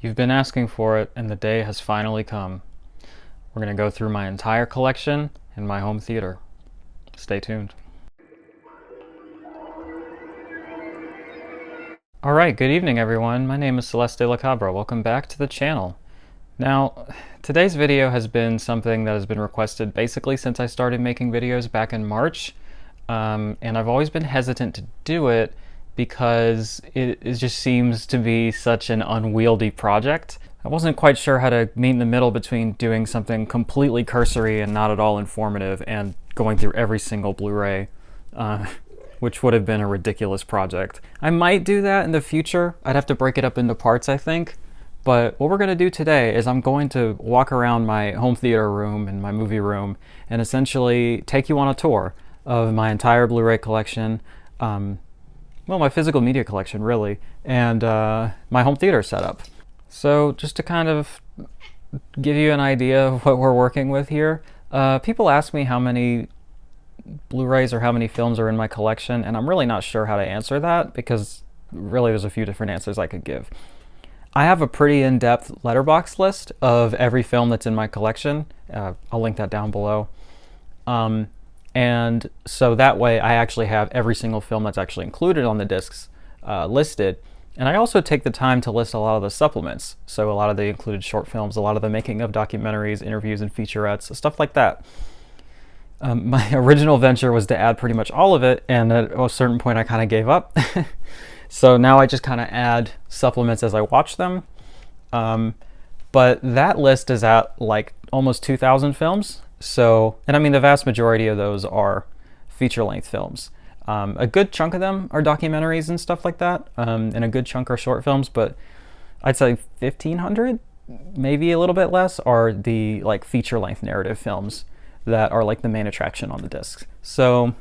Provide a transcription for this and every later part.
You've been asking for it, and the day has finally come. We're going to go through my entire collection in my home theater. Stay tuned. Alright, good evening everyone. My name is Celeste de la Cabra. Welcome back to the channel. Now, today's video has been something that has been requested basically since I started making videos back in March. And I've always been hesitant to do it because it just seems to be such an unwieldy project. I wasn't quite sure how to meet in the middle between doing something completely cursory and not at all informative and going through every single Blu-ray, which would have been a ridiculous project. I might do that in the future. I'd have to break it up into parts, I think. But what we're going to do today is I'm going to walk around my home theater room and my movie room and essentially take you on a tour of my entire Blu-ray collection, well, my physical media collection really, and my home theater setup. So just to kind of give you an idea of what we're working with here, people ask me how many Blu-rays or how many films are in my collection, and I'm really not sure how to answer that because really there's a few different answers I could give. I have a pretty in-depth letterbox list of every film that's in my collection. I'll link that down below. And so that way I actually have every single film that's actually included on the discs listed. And I also take the time to list a lot of the supplements. So a lot of the included short films, a lot of the making of documentaries, interviews, and featurettes, stuff like that. My original venture was to add pretty much all of it, and at a certain point I kind of gave up. So now I just kind of add supplements as I watch them. But that list is at like almost 2,000 films. So, and I mean, the vast majority of those are feature-length films. A good chunk of them are documentaries and stuff like that, and a good chunk are short films, but I'd say 1,500, maybe a little bit less, are the like feature-length narrative films that are like the main attraction on the discs. So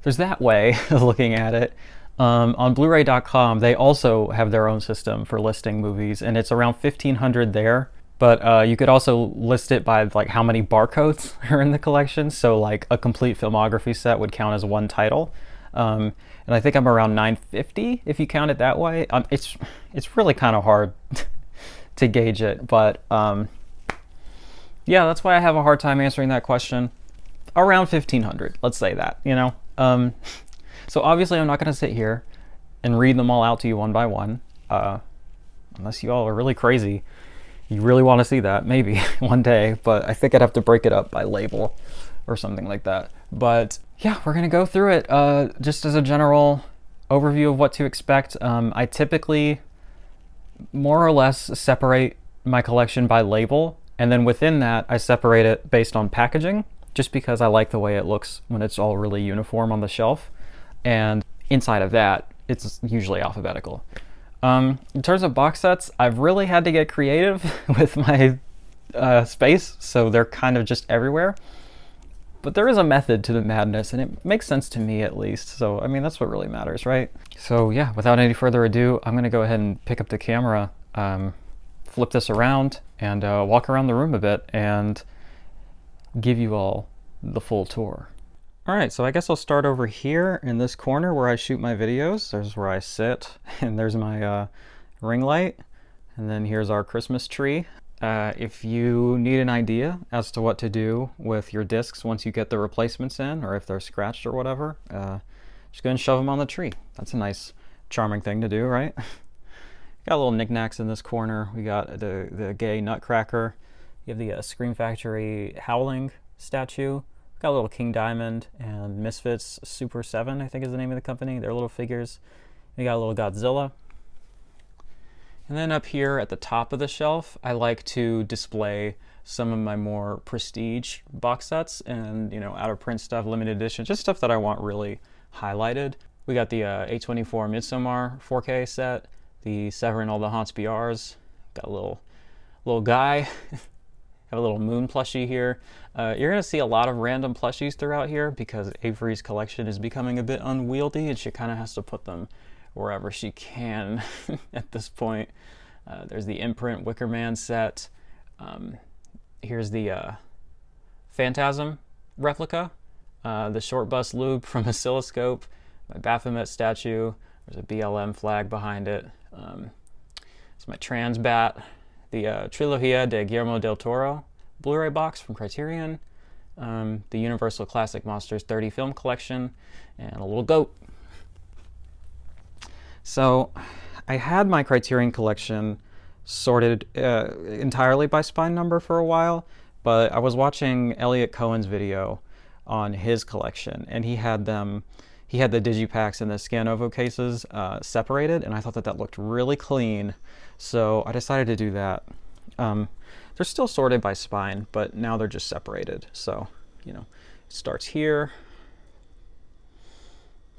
there's that way of looking at it. On bluray.com, they also have their own system for listing movies, and it's around 1,500 there. But you could also list it by like how many barcodes are in the collection. So like a complete filmography set would count as one title. And I think I'm around 950 if you count it that way. It's really kind of hard to gauge it, but yeah, that's why I have a hard time answering that question. Around 1,500, let's say that, you know. So obviously I'm not going to sit here and read them all out to you one by one, unless you all are really crazy. You really want to see that, maybe one day, but I think I'd have to break it up by label or something like that. But yeah, we're going to go through it just as a general overview of what to expect. I typically more or less separate my collection by label, and then within that I separate it based on packaging, just because I like the way it looks when it's all really uniform on the shelf. And inside of that, it's usually alphabetical. In terms of box sets, I've really had to get creative with my space, so they're kind of just everywhere. But there is a method to the madness, and it makes sense to me at least. So, I mean, that's what really matters, right? So yeah, without any further ado, I'm gonna go ahead and pick up the camera, flip this around, and walk around the room a bit and give you all the full tour. All right, so I guess I'll start over here in this corner where I shoot my videos. There's where I sit, and there's my ring light, and then here's our Christmas tree. If you need an idea as to what to do with your discs once you get the replacements in, or if they're scratched or whatever, just go and shove them on the tree. That's a nice, charming thing to do, right? Got little knickknacks in this corner. We got the gay Nutcracker. You have the Scream Factory Howling statue. Got a little King Diamond and Misfits Super 7, I think is the name of the company. They're little figures. We got a little Godzilla. And then up here at the top of the shelf, I like to display some of my more prestige box sets and, you know, out of print stuff, limited edition, just stuff that I want really highlighted. We got the A24 Midsommar 4K set, the Severin All the Haunts BRs. Got a little guy. Have a little moon plushie here. You're going to see a lot of random plushies throughout here because Avery's collection is becoming a bit unwieldy and she kind of has to put them wherever she can at this point. There's the imprint Wicker Man set. Here's the Phantasm replica, the short bus lube from Oscilloscope, my Baphomet statue. There's a BLM flag behind it. It's my Transbat, the Trilogia de Guillermo del Toro Blu-ray box from Criterion, the Universal Classic Monsters 30 film collection, and a little goat. So I had my Criterion collection sorted entirely by spine number for a while, but I was watching Elliot Cohen's video on his collection, and he had the digipacks and the Scanovo cases separated, and I thought that looked really clean, so I decided to do that. They're still sorted by spine, but now they're just separated. So, it starts here,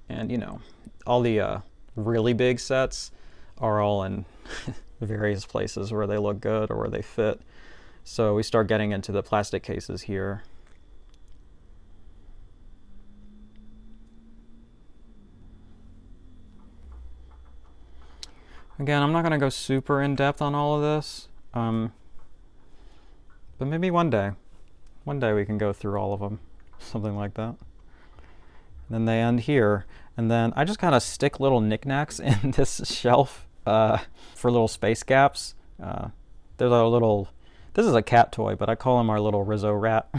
and all the really big sets are all in various places where they look good or where they fit. So we start getting into the plastic cases here. Again, I'm not going to go super in depth on all of this, but maybe one day we can go through all of them, something like that. And then they end here, and then I just kind of stick little knickknacks in this shelf for little space gaps. There's a little, this is a cat toy, but I call him our little Rizzo rat.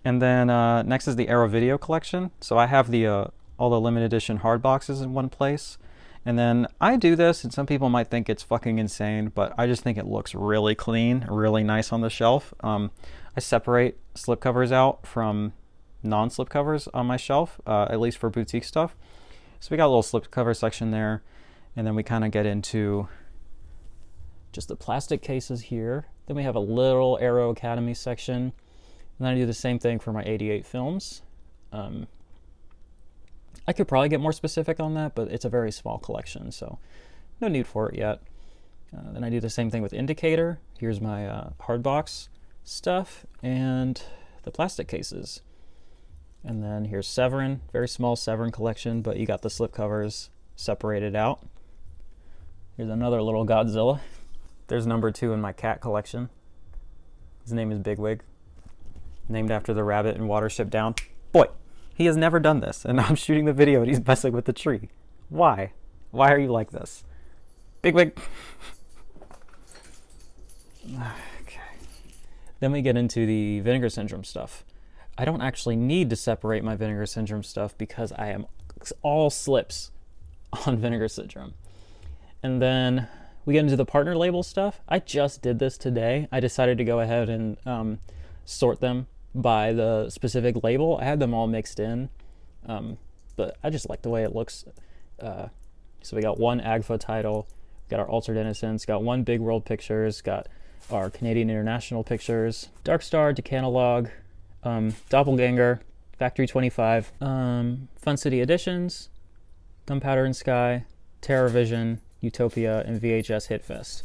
And then next is the Arrow Video collection. So I have the all the limited edition hard boxes in one place. And then I do this, and some people might think it's fucking insane, but I just think it looks really clean, really nice on the shelf. I separate slipcovers out from non-slipcovers on my shelf, at least for boutique stuff. So we got a little slipcover section there, and then we kind of get into just the plastic cases here. Then we have a little Aero Academy section, and then I do the same thing for my 88 films. I could probably get more specific on that, but it's a very small collection, so no need for it yet. Then I do the same thing with Indicator. Here's my hard box stuff and the plastic cases. And then here's Severin, very small Severin collection, but you got the slipcovers separated out. Here's another little Godzilla. There's number 2 in my cat collection. His name is Bigwig, named after the rabbit in Watership Down. Boy, he has never done this, and I'm shooting the video and he's messing with the tree. Why? Why are you like this? Bigwig. Okay. Then we get into the Vinegar Syndrome stuff. I don't actually need to separate my Vinegar Syndrome stuff because I am all slips on Vinegar Syndrome. And then we get into the partner label stuff. I just did this today. I decided to go ahead and sort them by the specific label. I had them all mixed in, but I just like the way it looks. So we got one AGFA title, got our Altered Innocence, got one Big World Pictures, got our Canadian International Pictures, Dark Star, Decanalog, Doppelganger, Factory 25, Fun City Editions, Gunpowder and Sky, TerrorVision, Utopia, and VHS Hitfest.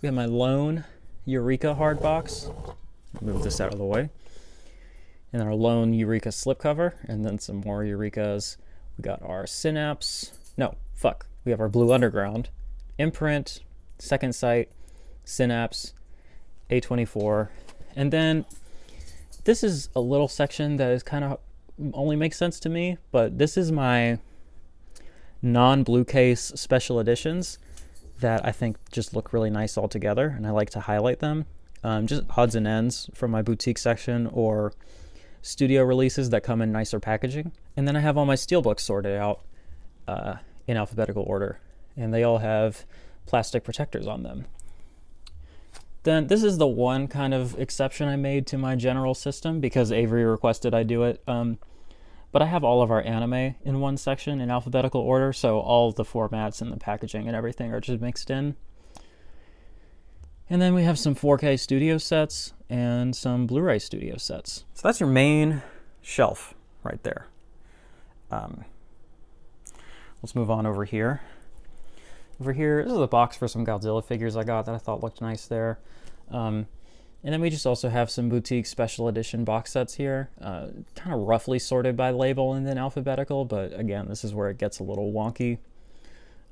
We have my lone Eureka hard box. Move this out of the way. And our lone Eureka slipcover, and then some more Eurekas. We got our Synapse. We have our Blue Underground, Imprint, Second Sight, Synapse, A24, and then this is a little section that is kind of only makes sense to me, but this is my non-blue case special editions that I think just look really nice all together, and I like to highlight them. Just odds and ends from my boutique section or studio releases that come in nicer packaging. And then I have all my steelbooks sorted out in alphabetical order, and they all have plastic protectors on them. Then this is the one kind of exception I made to my general system because Avery requested I do it. But I have all of our anime in one section in alphabetical order, so all the formats and the packaging and everything are just mixed in. And then we have some 4K studio sets and some Blu-ray studio sets. So that's your main shelf right there. Let's move on over here. Over here, this is a box for some Godzilla figures I got that I thought looked nice there. And then we just also have some boutique special edition box sets here, kind of roughly sorted by label and then alphabetical, but again, this is where it gets a little wonky.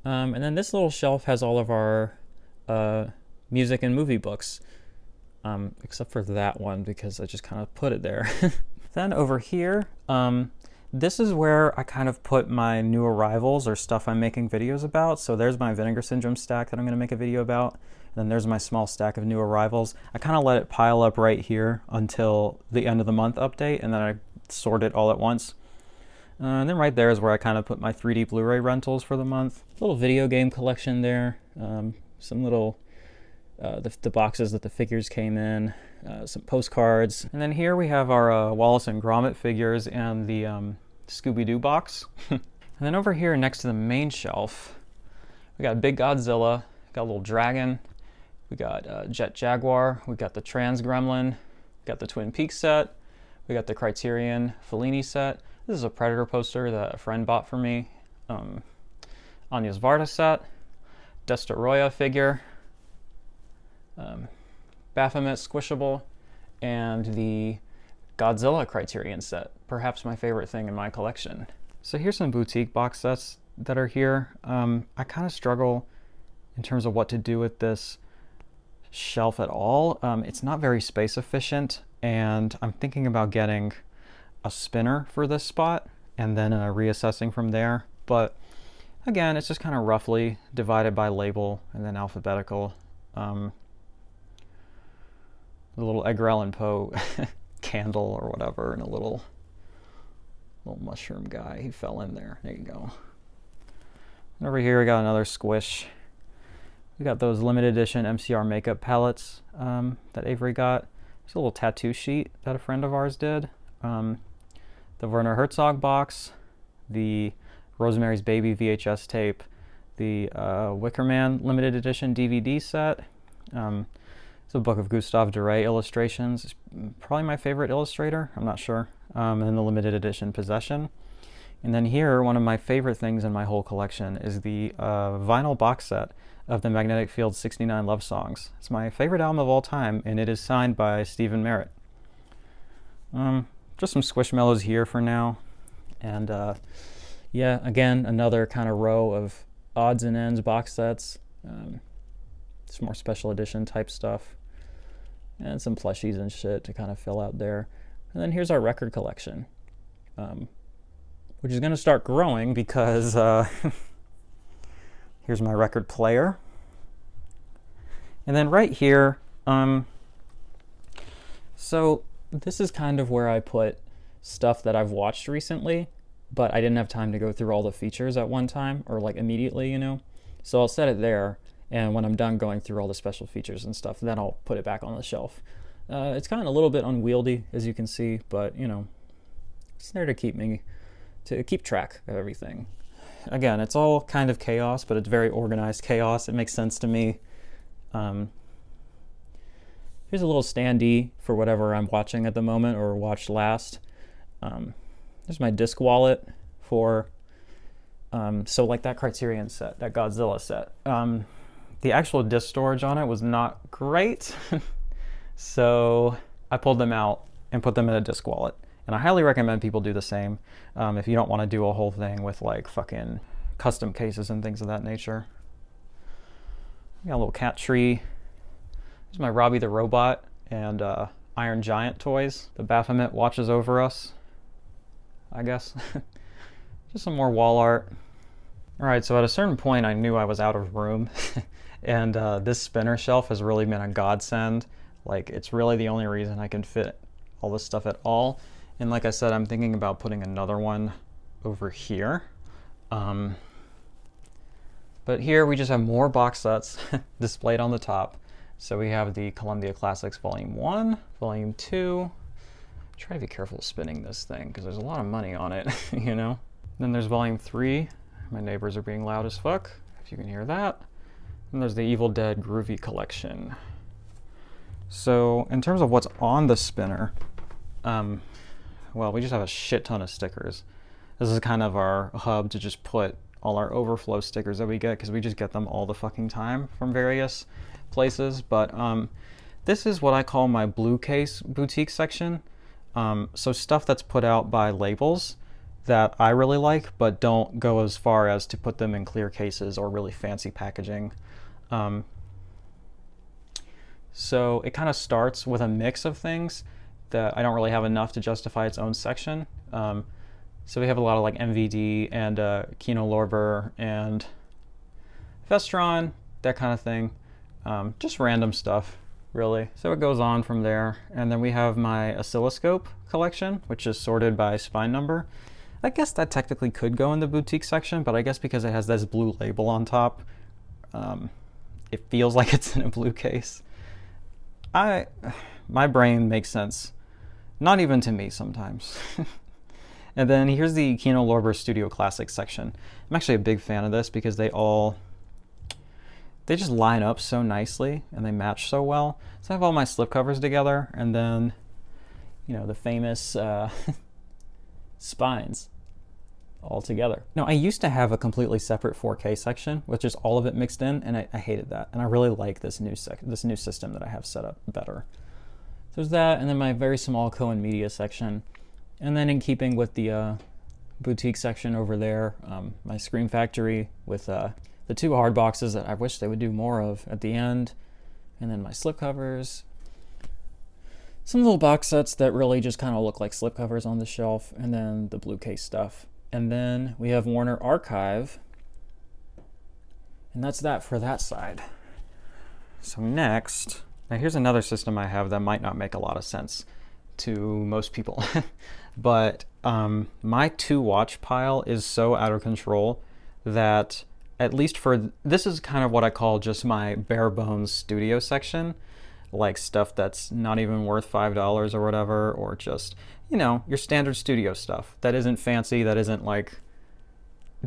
And then this little shelf has all of our music and movie books, except for that one because I just kind of put it there. Then over here, This is where I kind of put my new arrivals or stuff I'm making videos about. So there's my Vinegar Syndrome stack that I'm going to make a video about. And then there's my small stack of new arrivals. I kind of let it pile up right here until the end of the month update, and then I sort it all at once. And then right there is where I kind of put my 3D Blu-ray rentals for the month. Little video game collection there. Some little, the boxes that the figures came in. Some postcards. And then here we have our Wallace and Gromit figures and the Scooby-Doo box. And then over here next to the main shelf, we got Big Godzilla, got a little dragon, we got Jet Jaguar, we got the Trans Gremlin, we got the Twin Peaks set, we got the Criterion Fellini set. This is a Predator poster that a friend bought for me. Anya's Varda set, Destoroyah figure, Baphomet squishable, and the Godzilla Criterion set, perhaps my favorite thing in my collection. So here's some boutique box sets that are here. I kind of struggle in terms of what to do with this shelf at all. It's not very space efficient, and I'm thinking about getting a spinner for this spot and then reassessing from there. But again, it's just kind of roughly divided by label and then alphabetical. The little Edgar Allan Poe candle or whatever, and a little mushroom guy. He fell in there. There you go. And over here we got another squish. We got those limited edition MCR makeup palettes that Avery got. There's a little tattoo sheet that a friend of ours did. The Werner Herzog box, the Rosemary's Baby VHS tape, the Wicker Man limited edition DVD set. It's a book of Gustave Doré illustrations. It's probably my favorite illustrator, I'm not sure. And then the limited edition Possession. And then here, one of my favorite things in my whole collection is the vinyl box set of the Magnetic Field 69 Love Songs. It's my favorite album of all time, and it is signed by Stephen Merritt. Just some Squishmallows here for now. And yeah, again, another kind of row of odds and ends box sets. Some more special edition type stuff. And some plushies and shit to kind of fill out there. And then here's our record collection, which is going to start growing because here's my record player. And then right here, so this is kind of where I put stuff that I've watched recently, but I didn't have time to go through all the features at one time or like immediately, you know. So I'll set it there, and when I'm done going through all the special features and stuff, then I'll put it back on the shelf. It's kind of a little bit unwieldy, as you can see, but you know, it's there to keep track of everything. Again, it's all kind of chaos, but it's very organized chaos. It makes sense to me. Here's a little standee for whatever I'm watching at the moment or watched last. There's my disc wallet for, so like that Criterion set, that Godzilla set. The actual disc storage on it was not great. So I pulled them out and put them in a disc wallet. And I highly recommend people do the same if you don't want to do a whole thing with like fucking custom cases and things of that nature. Got a little cat tree. There's my Robbie the Robot and Iron Giant toys. The Baphomet watches over us, I guess. Just some more wall art. All right, so at a certain point I knew I was out of room. And this spinner shelf has really been a godsend. Like, it's really the only reason I can fit all this stuff at all. And like I said, I'm thinking about putting another one over here. But here we just have more box sets displayed on the top. So we have the Columbia Classics Volume 1, Volume 2. Try to be careful spinning this thing because there's a lot of money on it, you know? Then there's Volume 3. My neighbors are being loud as fuck, if you can hear that. And there's the Evil Dead Groovy Collection. So in terms of what's on the spinner, well, we just have a shit ton of stickers. This is kind of our hub to just put all our overflow stickers that we get, because we just get them all the fucking time from various places. But this is what I call my blue case boutique section. So stuff that's put out by labels that I really like, but don't go as far as to put them in clear cases or really fancy packaging. So it kind of starts with a mix of things that I don't really have enough to justify its own section. So we have a lot of like MVD and Kino Lorber and Vestron, that kind of thing. Just random stuff, really. So it goes on from there. And then we have my oscilloscope collection, which is sorted by spine number. I guess that technically could go in the boutique section, but I guess because it has this blue label on top, it feels like it's in a blue case. My brain makes sense. Not even to me sometimes. And then here's the Kino Lorber Studio Classics section. I'm actually a big fan of this because they just line up so nicely and they match so well. So I have all my slipcovers together, and then, you know, the famous spines all together. Now, I used to have a completely separate 4K section, which is all of it mixed in, and I hated that. And I really like this new system that I have set up better. So there's that, and then my very small Cohen Media section. And then in keeping with the boutique section over there, my Scream Factory with the 2 hard boxes that I wish they would do more of at the end. And then my slipcovers. Some little box sets that really just kind of look like slipcovers on the shelf. And then the blue case stuff. And then we have Warner Archive. And that's that for that side. So next, now here's another system I have that might not make a lot of sense to most people. But my 2-watch pile is so out of control that, at least for, this is kind of what I call just my bare bones studio section, like stuff that's not even worth $5 or whatever, or just, you know, your standard studio stuff that isn't fancy, that isn't like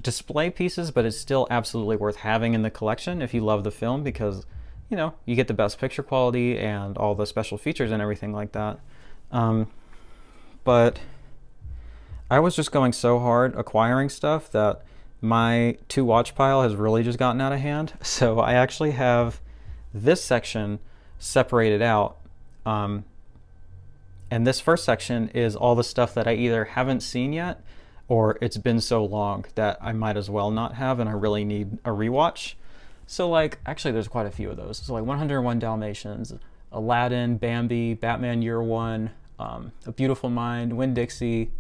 display pieces, but it's still absolutely worth having in the collection if you love the film, because, you know, you get the best picture quality and all the special features and everything like that. But I was just going so hard acquiring stuff that my 2-watch pile has really just gotten out of hand. So I actually have this section separated out. And this first section is all the stuff that I either haven't seen yet, or it's been so long that I might as well not have and I really need a rewatch. So like, actually there's quite a few of those. So like 101 Dalmatians, Aladdin, Bambi, Batman Year One, A Beautiful Mind, Winn-Dixie,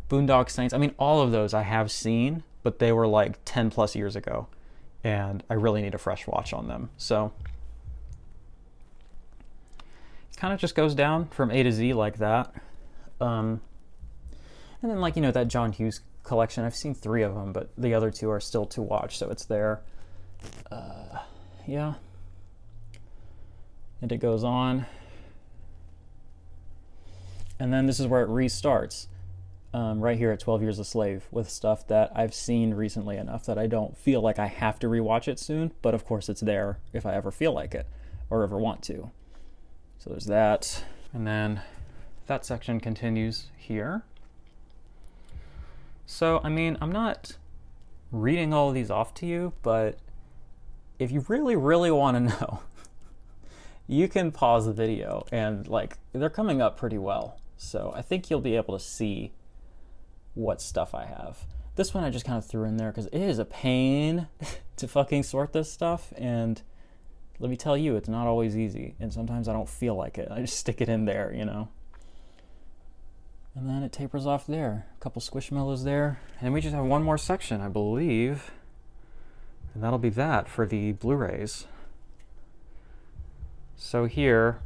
Boondock Saints. I mean, all of those I have seen, but they were like 10 plus years ago, and I really need a fresh watch on them. So it kind of just goes down from A to Z like that. And then, like, you know, that John Hughes collection, I've seen 3 of them, but the other 2 are still to watch, so it's there. Yeah. And it goes on. And then this is where it restarts, right here at 12 Years a Slave, with stuff that I've seen recently enough that I don't feel like I have to rewatch it soon, but of course it's there if I ever feel like it or ever want to. So there's that. And then that section continues here. So, I mean, I'm not reading all of these off to you, but if you really, really want to know, you can pause the video, and like, they're coming up pretty well. So I think you'll be able to see what stuff I have. This one I just kind of threw in there because it is a pain to fucking sort this stuff, and let me tell you, it's not always easy, and sometimes I don't feel like it. I just stick it in there, you know. And then it tapers off there. A couple squishmallows there. And we just have one more section, I believe. And that'll be that for the Blu-rays. So here,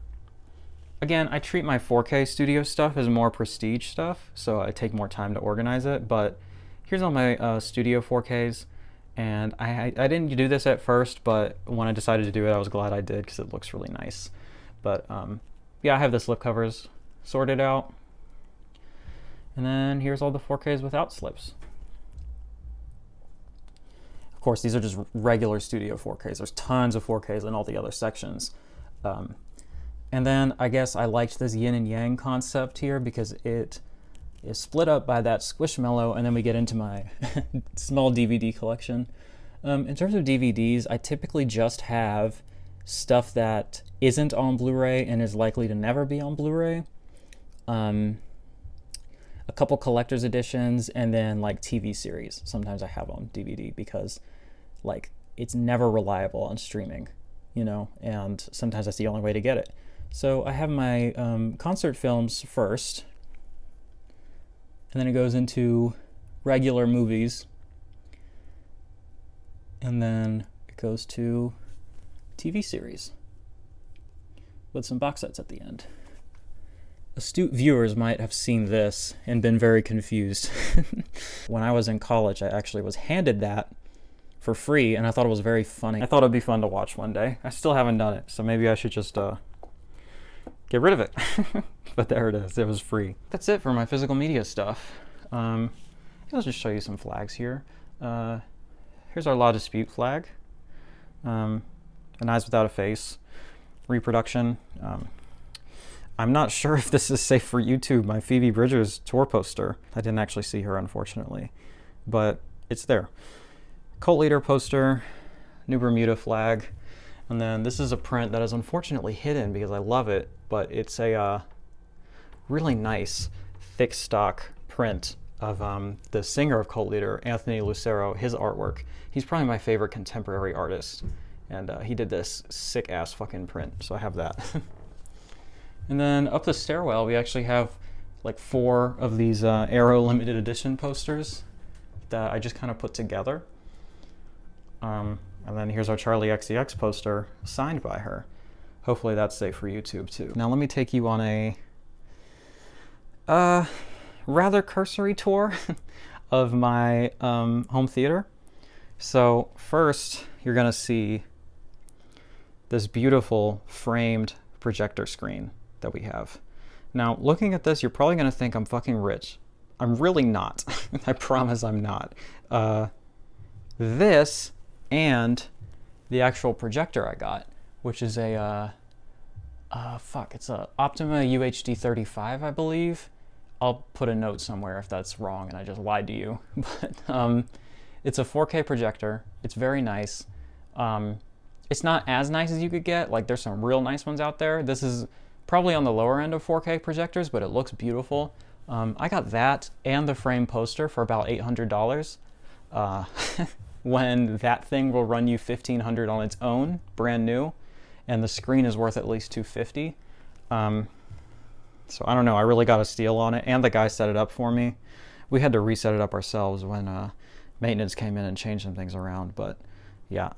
again, I treat my 4K studio stuff as more prestige stuff, so I take more time to organize it. But here's all my studio 4Ks. And I didn't do this at first, but when I decided to do it, I was glad I did because it looks really nice. But yeah, I have the slipcovers sorted out. And then here's all the 4Ks without slips. Of course, these are just regular studio 4Ks. There's tons of 4Ks in all the other sections. And then I guess I liked this yin and yang concept here because it is split up by that Squishmallow, and then we get into my small DVD collection. In terms of DVDs, I typically just have stuff that isn't on Blu-ray and is likely to never be on Blu-ray. A couple collector's editions, and then like TV series. Sometimes I have on DVD because like it's never reliable on streaming, you know, and sometimes that's the only way to get it. So I have my concert films first, and then it goes into regular movies. And then it goes to TV series with some box sets at the end. Astute viewers might have seen this and been very confused. When I was in college, I actually was handed that for free, and I thought it was very funny. I thought it'd be fun to watch one day. I still haven't done it, so maybe I should just get rid of it. But there it is. It was free. That's it for my physical media stuff. I'll just show you some flags here. Here's our law dispute flag. An eyes without a face. Reproduction. I'm not sure if this is safe for YouTube. My Phoebe Bridgers tour poster. I didn't actually see her, unfortunately, but it's there. Cult leader poster, New Bermuda flag, and then this is a print that is unfortunately hidden because I love it, but it's a really nice thick stock print of the singer of Cult Leader, Anthony Lucero, his artwork. He's probably my favorite contemporary artist, and he did this sick ass fucking print, so I have that. And then up the stairwell, we actually have like 4 of these Arrow limited edition posters that I just kind of put together. And then here's our Charlie XCX poster signed by her. Hopefully that's safe for YouTube too. Now let me take you on a rather cursory tour of my home theater. So first, you're gonna see this beautiful framed projector screen that we have. Now, looking at this, you're probably gonna think I'm fucking rich. I'm really not. I promise I'm not. This and the actual projector I got, which is a, it's a Optima UHD 35, I believe. I'll put a note somewhere if that's wrong and I just lied to you. But it's a 4K projector. It's very nice. It's not as nice as you could get. Like, there's some real nice ones out there. This is probably on the lower end of 4K projectors, but it looks beautiful. I got that and the frame poster for about $800. When that thing will run you $1,500 on its own, brand new, and the screen is worth at least $250. So I don't know, I really got a steal on it, and the guy set it up for me. We had to reset it up ourselves when maintenance came in and changed some things around, but yeah,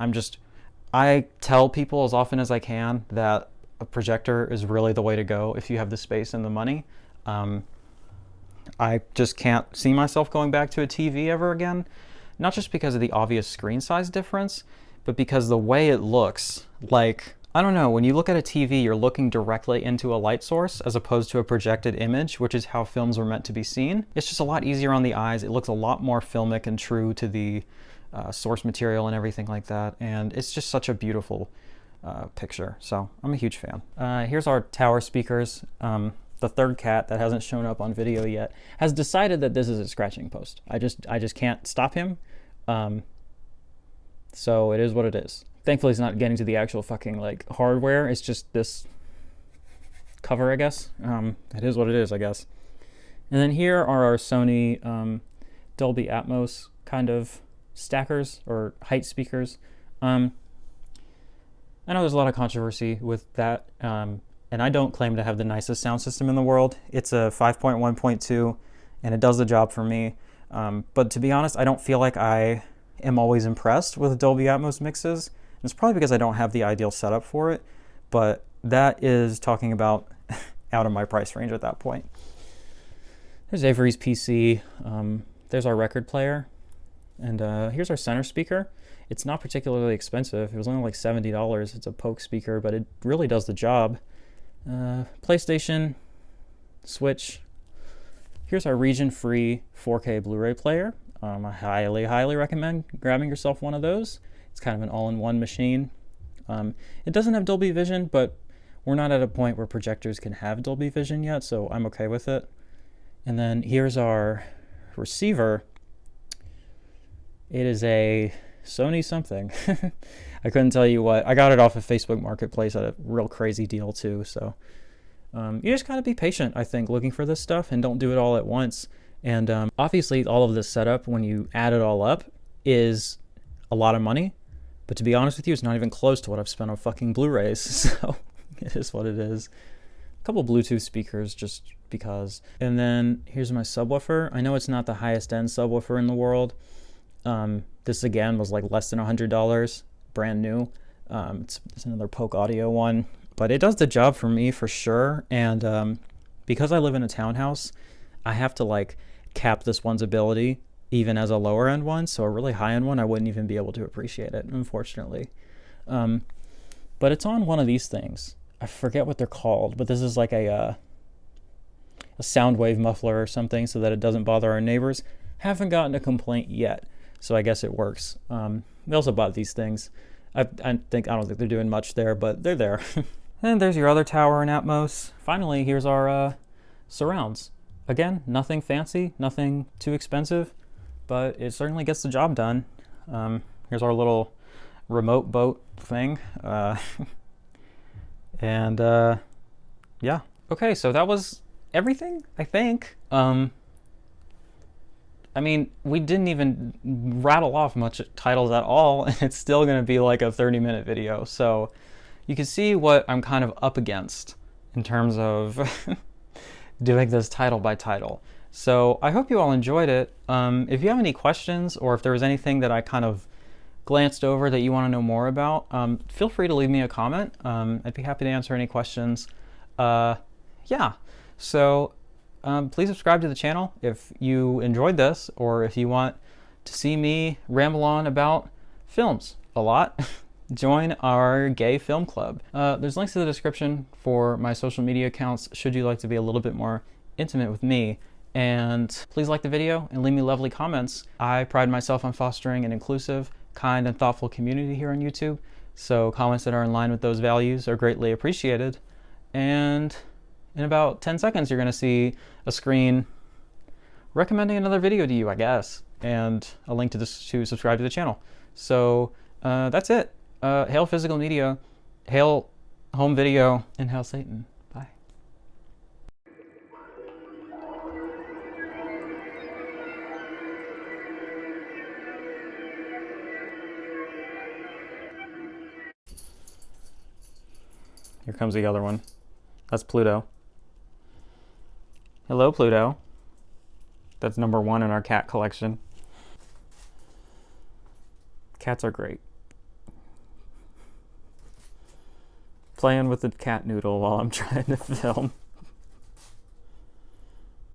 I tell people as often as I can that a projector is really the way to go if you have the space and the money. I just can't see myself going back to a TV ever again, not just because of the obvious screen size difference, but because the way it looks, like, I don't know, when you look at a TV, you're looking directly into a light source as opposed to a projected image, which is how films were meant to be seen. It's just a lot easier on the eyes. It looks a lot more filmic and true to the source material and everything like that, and it's just such a beautiful picture, so I'm a huge fan. Here's our tower speakers. The third cat that hasn't shown up on video yet has decided that this is a scratching post. I just can't stop him. So it is what it is. Thankfully, it's not getting to the actual fucking like hardware. It's just this cover, I guess. It is what it is, I guess. And then here are our Sony Dolby Atmos kind of stackers or height speakers. I know there's a lot of controversy with that, and I don't claim to have the nicest sound system in the world. It's a 5.1.2, and it does the job for me. But to be honest, I don't feel like I am always impressed with Dolby Atmos mixes. It's probably because I don't have the ideal setup for it, but that is talking about out of my price range at that point. There's Avery's PC. There's our record player. And here's our center speaker. It's not particularly expensive. It was only like $70. It's a Polk speaker, but it really does the job. PlayStation, Switch. Here's our region-free 4K Blu-ray player. I highly recommend grabbing yourself one of those. It's kind of an all-in-one machine. It doesn't have Dolby Vision, but we're not at a point where projectors can have Dolby Vision yet, so I'm okay with it. And then here's our receiver. It is a Sony something. I couldn't tell you what. I got it off of Facebook Marketplace at a real crazy deal too. So you just gotta be patient, I think, looking for this stuff, and don't do it all at once. And obviously all of this setup, when you add it all up, is a lot of money. But to be honest with you, it's not even close to what I've spent on fucking Blu-rays. So it is what it is. couple Bluetooth speakers just because. And then here's my subwoofer. I know it's not the highest end subwoofer in the world. This again was like less than $100, brand new. It's another Polk Audio one, but it does the job for me for sure. And because I live in a townhouse, I have to like cap this one's ability even as a lower end one. So a really high end one, I wouldn't even be able to appreciate it, unfortunately. But it's on one of these things. I forget what they're called, but this is like a sound wave muffler or something so that it doesn't bother our neighbors. Haven't gotten a complaint yet, so I guess it works. We also bought these things. I don't think they're doing much there, but they're there. And there's your other tower in Atmos. Finally, here's our surrounds. Again, nothing fancy, nothing too expensive, but it certainly gets the job done. Here's our little remote boat thing. Yeah. Okay, so that was everything, I think. I mean, we didn't even rattle off much titles at all, and it's still going to be like a 30-minute video. So you can see what I'm kind of up against in terms of doing this title by title. So I hope you all enjoyed it. If you have any questions, or if there was anything that I kind of glanced over that you want to know more about, feel free to leave me a comment. I'd be happy to answer any questions. Yeah, so please subscribe to the channel if you enjoyed this, or if you want to see me ramble on about films a lot. Join our gay film club. There's links in the description for my social media accounts should you like to be a little bit more intimate with me. And please like the video and leave me lovely comments. I pride myself on fostering an inclusive, kind, and thoughtful community here on YouTube, so comments that are in line with those values are greatly appreciated. And in about 10 seconds, you're going to see a screen recommending another video to you, I guess, and a link to subscribe to the channel. So that's it. Hail physical media, hail home video, and hail Satan. Bye. Here comes the other one. That's Pluto. Hello, Pluto. That's number 1 in our cat collection. Cats are great. Playing with the cat noodle while I'm trying to film.